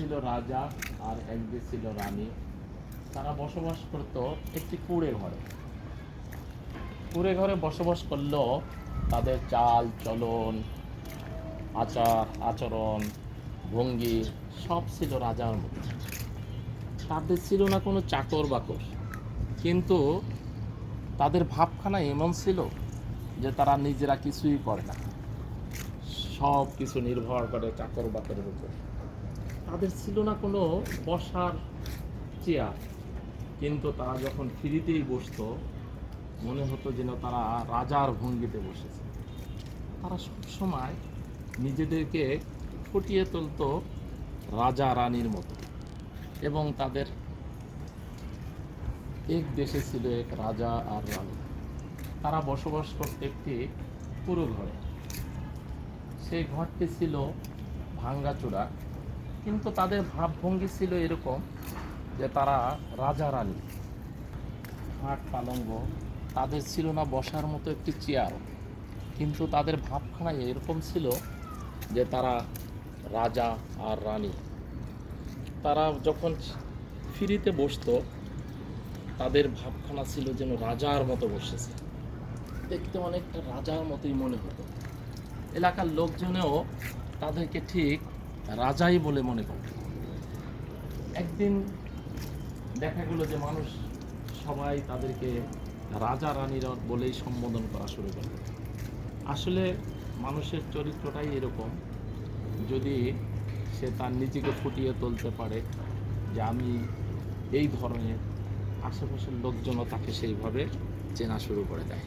ছিল রাজা আর একদিকে ছিল রানী। তারা বসবাস করত একটি কুঁড়ে ঘরে বসবাস করলেও তাদের চাল চলন, আচরণ, ভঙ্গি সব ছিল রাজার মতো। তাদের ছিল না কোনো চাকর বাকর, কিন্তু তাদের ভাবখানা এমন ছিল যে তারা নিজেরা কিছুই করে না, সব কিছু নির্ভর করে চাকর বাকরের উপর। তাদের ছিল না কোনো বসার চেয়ার, কিন্তু তারা যখন ফ্রিতেই বসতো মনে হতো যেন তারা রাজার ভঙ্গিতে বসেছে। তারা সবসময় নিজেদেরকে ফুটিয়ে তুলতো রাজা রানীর মতো। এবং তাদের এক দেশে ছিল এক রাজা আর রানী। তারা বসবাস করতে একটি পুরো ঘরে। সেই ঘরটি ছিল ভাঙ্গাচোরা, কিন্তু তাদের ভাবভঙ্গি ছিল এরকম যে তারা রাজা রানী। খাট পালঙ্গ, তাদের ছিল না বসার মতো একটি চেয়ার, কিন্তু তাদের ভাবখানা এরকম ছিল যে তারা রাজা আর রানী। তারা যখন ফ্রিতে বসতো তাদের ভাবখানা ছিল যেন রাজার মতো বসেছে, দেখতে অনেকটা রাজার মতোই মনে হতো। এলাকার লোকজনেও তাদেরকে ঠিক রাজাই বলে মনে করত। একদিন দেখা গেল যে মানুষ সবাই তাদেরকে রাজা রানীরা বলেই সম্বোধন করা শুরু করল। আসলে মানুষের চরিত্রটাই এরকম, যদি সে তার নিজেকে ফুটিয়ে তুলতে পারে যে আমি এই ধরনের, আশেপাশের লোকজনও তাকে সেইভাবে চেনা শুরু করে দেয়।